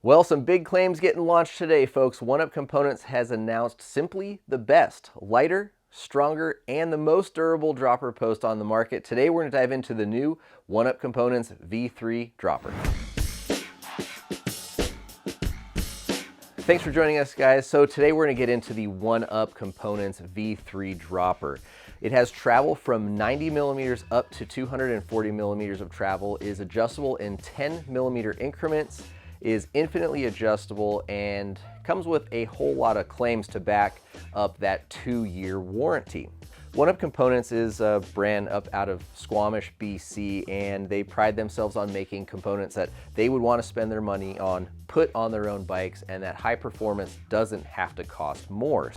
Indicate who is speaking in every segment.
Speaker 1: Well, some big claims getting launched today, folks. OneUp Components has announced simply the best, lighter, stronger, and the most durable dropper post on the market. Today we're going to dive into the new OneUp Components V3 dropper. Thanks for joining us, guys. So today we're going to get into the OneUp Components V3 dropper. It has travel from 90 millimeters up to 240 millimeters of travel, is adjustable in 10 millimeter increments, is infinitely adjustable, and comes with a whole lot of claims to back up that 2-year warranty. OneUp Components is a brand up out of Squamish, BC, and they pride themselves on making components that they would want to spend their money on, put on their own bikes, and that high performance doesn't have to cost more.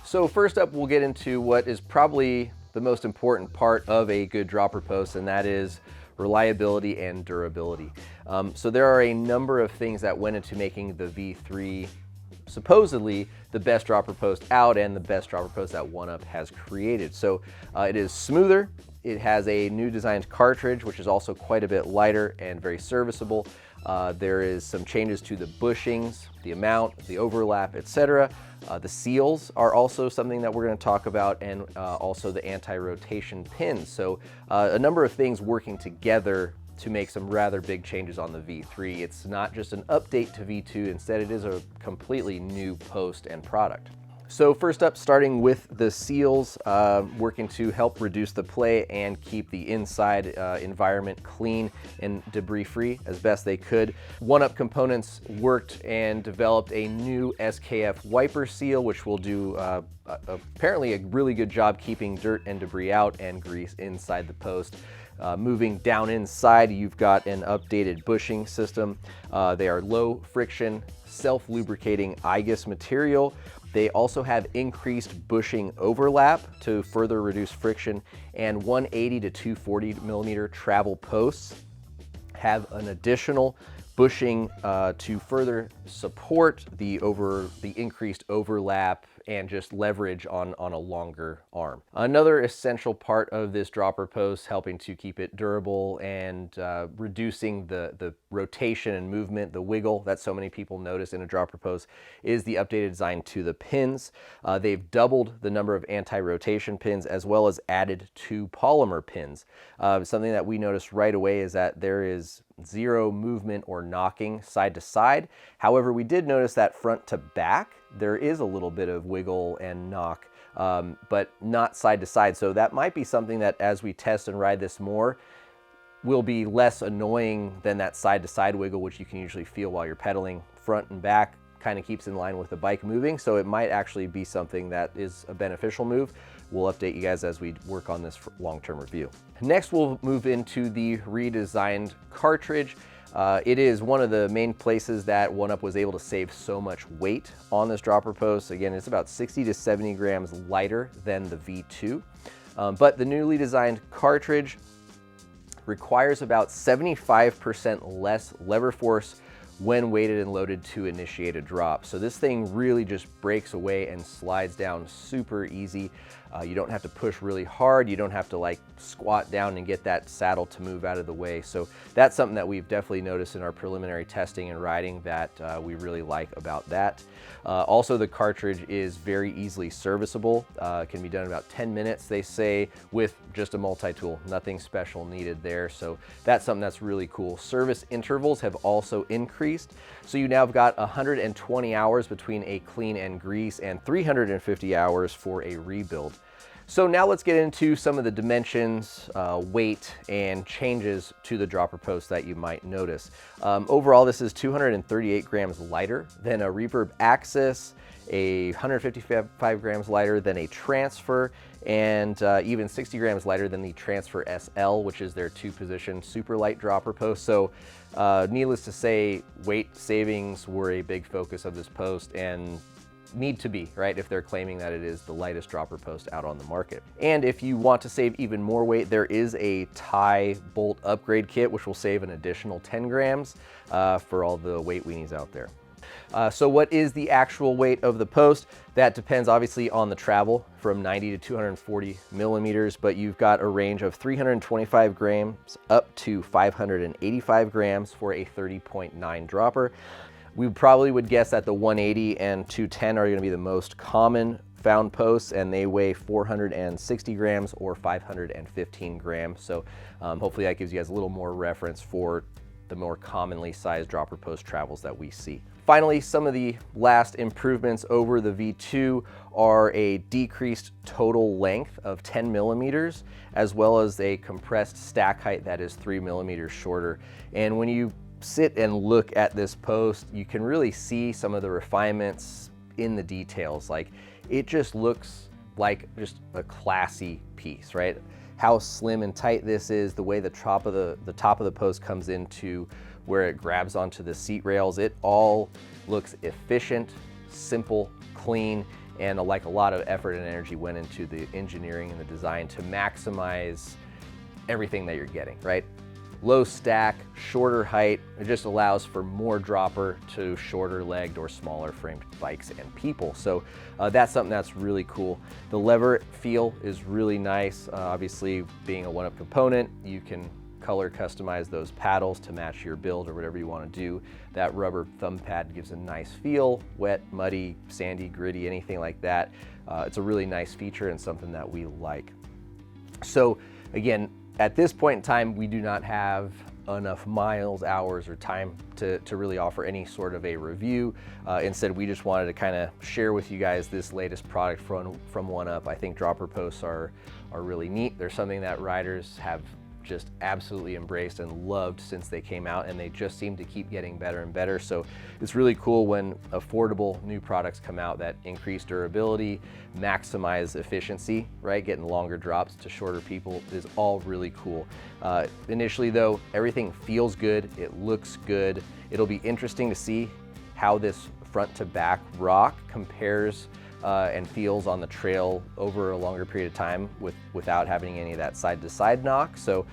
Speaker 1: So first up, we'll get into what is probably the most important part of a good dropper post, and that is reliability and durability. So there are a number of things that went into making the V3 supposedly the best dropper post out and the best dropper post that OneUp has created. So it is smoother. It has a new designed cartridge, which is also quite a bit lighter and very serviceable. There is some changes to the bushings, the amount, the overlap, etc. The seals are also something that we're going to talk about, and also the anti-rotation pins. So a number of things working together to make some rather big changes on the V3. It's not just an update to V2, instead it is a completely new post and product. So first up, starting with the seals, working to help reduce the play and keep the inside environment clean and debris-free as best they could. OneUp Components worked and developed a new SKF wiper seal, which will do apparently a really good job keeping dirt and debris out and grease inside the post. Moving down inside, you've got an updated bushing system. They are low friction, self-lubricating IGUS material. They also have increased bushing overlap to further reduce friction, and 180 to 240 millimeter travel posts have an additional bushing to further support the increased overlap and just leverage on a longer arm. Another essential part of this dropper post, helping to keep it durable and reducing the rotation and movement, the wiggle that so many people notice in a dropper post, is the updated design to the pins. They've doubled the number of anti-rotation pins as well as added 2 polymer pins. Something that we noticed right away is that there is zero movement or knocking side to side. However, we did notice that front to back, there is a little bit of wiggle and knock, but not side to side. So that might be something that, as we test and ride this more, will be less annoying than that side to side wiggle, which you can usually feel while you're pedaling. Front and back kind of keeps in line with the bike moving, so it might actually be something that is a beneficial move. We'll update you guys as we work on this long-term review. Next, we'll move into the redesigned cartridge. It is one of the main places that OneUp was able to save so much weight on this dropper post. Again, it's about 60 to 70 grams lighter than the V2, but the newly designed cartridge requires about 75% less lever force when weighted and loaded to initiate a drop. So this thing really just breaks away and slides down super easy. You don't have to push really hard. You don't have to like squat down and get that saddle to move out of the way. So that's something that we've definitely noticed in our preliminary testing and riding that we really like about that. Also, the cartridge is very easily serviceable. It can be done in about 10 minutes, they say, with just a multi-tool. Nothing special needed there. So that's something that's really cool. Service intervals have also increased. So you now have got 120 hours between a clean and grease and 350 hours for a rebuild. So now let's get into some of the dimensions, weight, and changes to the dropper post that you might notice. Overall, this is 238 grams lighter than a Reverb Axis, 155 grams lighter than a Transfer, and even 60 grams lighter than the Transfer SL, which is their 2-position super light dropper post. So needless to say, weight savings were a big focus of this post, and need to be, right, if they're claiming that it is the lightest dropper post out on the market. And if you want to save even more weight, there is a tie bolt upgrade kit, which will save an additional 10 grams for all the weight weenies out there. So what is the actual weight of the post? That depends obviously on the travel, from 90 to 240 millimeters, but you've got a range of 325 grams up to 585 grams for a 30.9 dropper. We probably would guess that the 180 and 210 are going to be the most common found posts, and they weigh 460 grams or 515 grams. So hopefully that gives you guys a little more reference for the more commonly sized dropper post travels that we see. Finally, some of the last improvements over the V2 are a decreased total length of 10 millimeters, as well as a compressed stack height that is 3 millimeters shorter. And when you sit and look at this post, you can really see some of the refinements in the details. Like, it just looks like just a classy piece, right? How slim and tight this is, the way the top of the post comes into where it grabs onto the seat rails. It all looks efficient, simple, clean, and like a lot of effort and energy went into the engineering and the design to maximize everything that you're getting, right? Low stack, shorter height, it just allows for more dropper to shorter legged or smaller framed bikes and people. So that's something that's really cool. The lever feel is really nice. Obviously, being a OneUp component, you can color customize those paddles to match your build or whatever you want to do. That rubber thumb pad gives a nice feel, wet, muddy, sandy, gritty, anything like that. It's a really nice feature and something that we like. So again, at this point in time, we do not have enough miles, hours, or time to really offer any sort of a review. Instead, we just wanted to kind of share with you guys this latest product from OneUp. I think dropper posts are really neat. They're something that riders have just absolutely embraced and loved since they came out, and they just seem to keep getting better and better. So it's really cool when affordable new products come out that increase durability, maximize efficiency, right? Getting longer drops to shorter people is all really cool. Initially though, everything feels good, it looks good. It'll be interesting to see how this front to back rock compares and feels on the trail over a longer period of time without having any of that side-to-side knock. So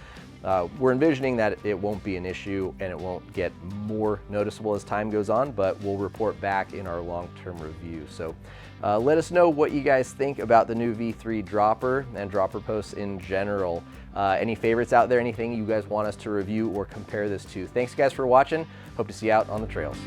Speaker 1: we're envisioning that it won't be an issue and it won't get more noticeable as time goes on, but we'll report back in our long-term review. So let us know what you guys think about the new V3 dropper and dropper posts in general. Any favorites out there, anything you guys want us to review or compare this to. Thanks guys for watching. Hope to see you out on the trails.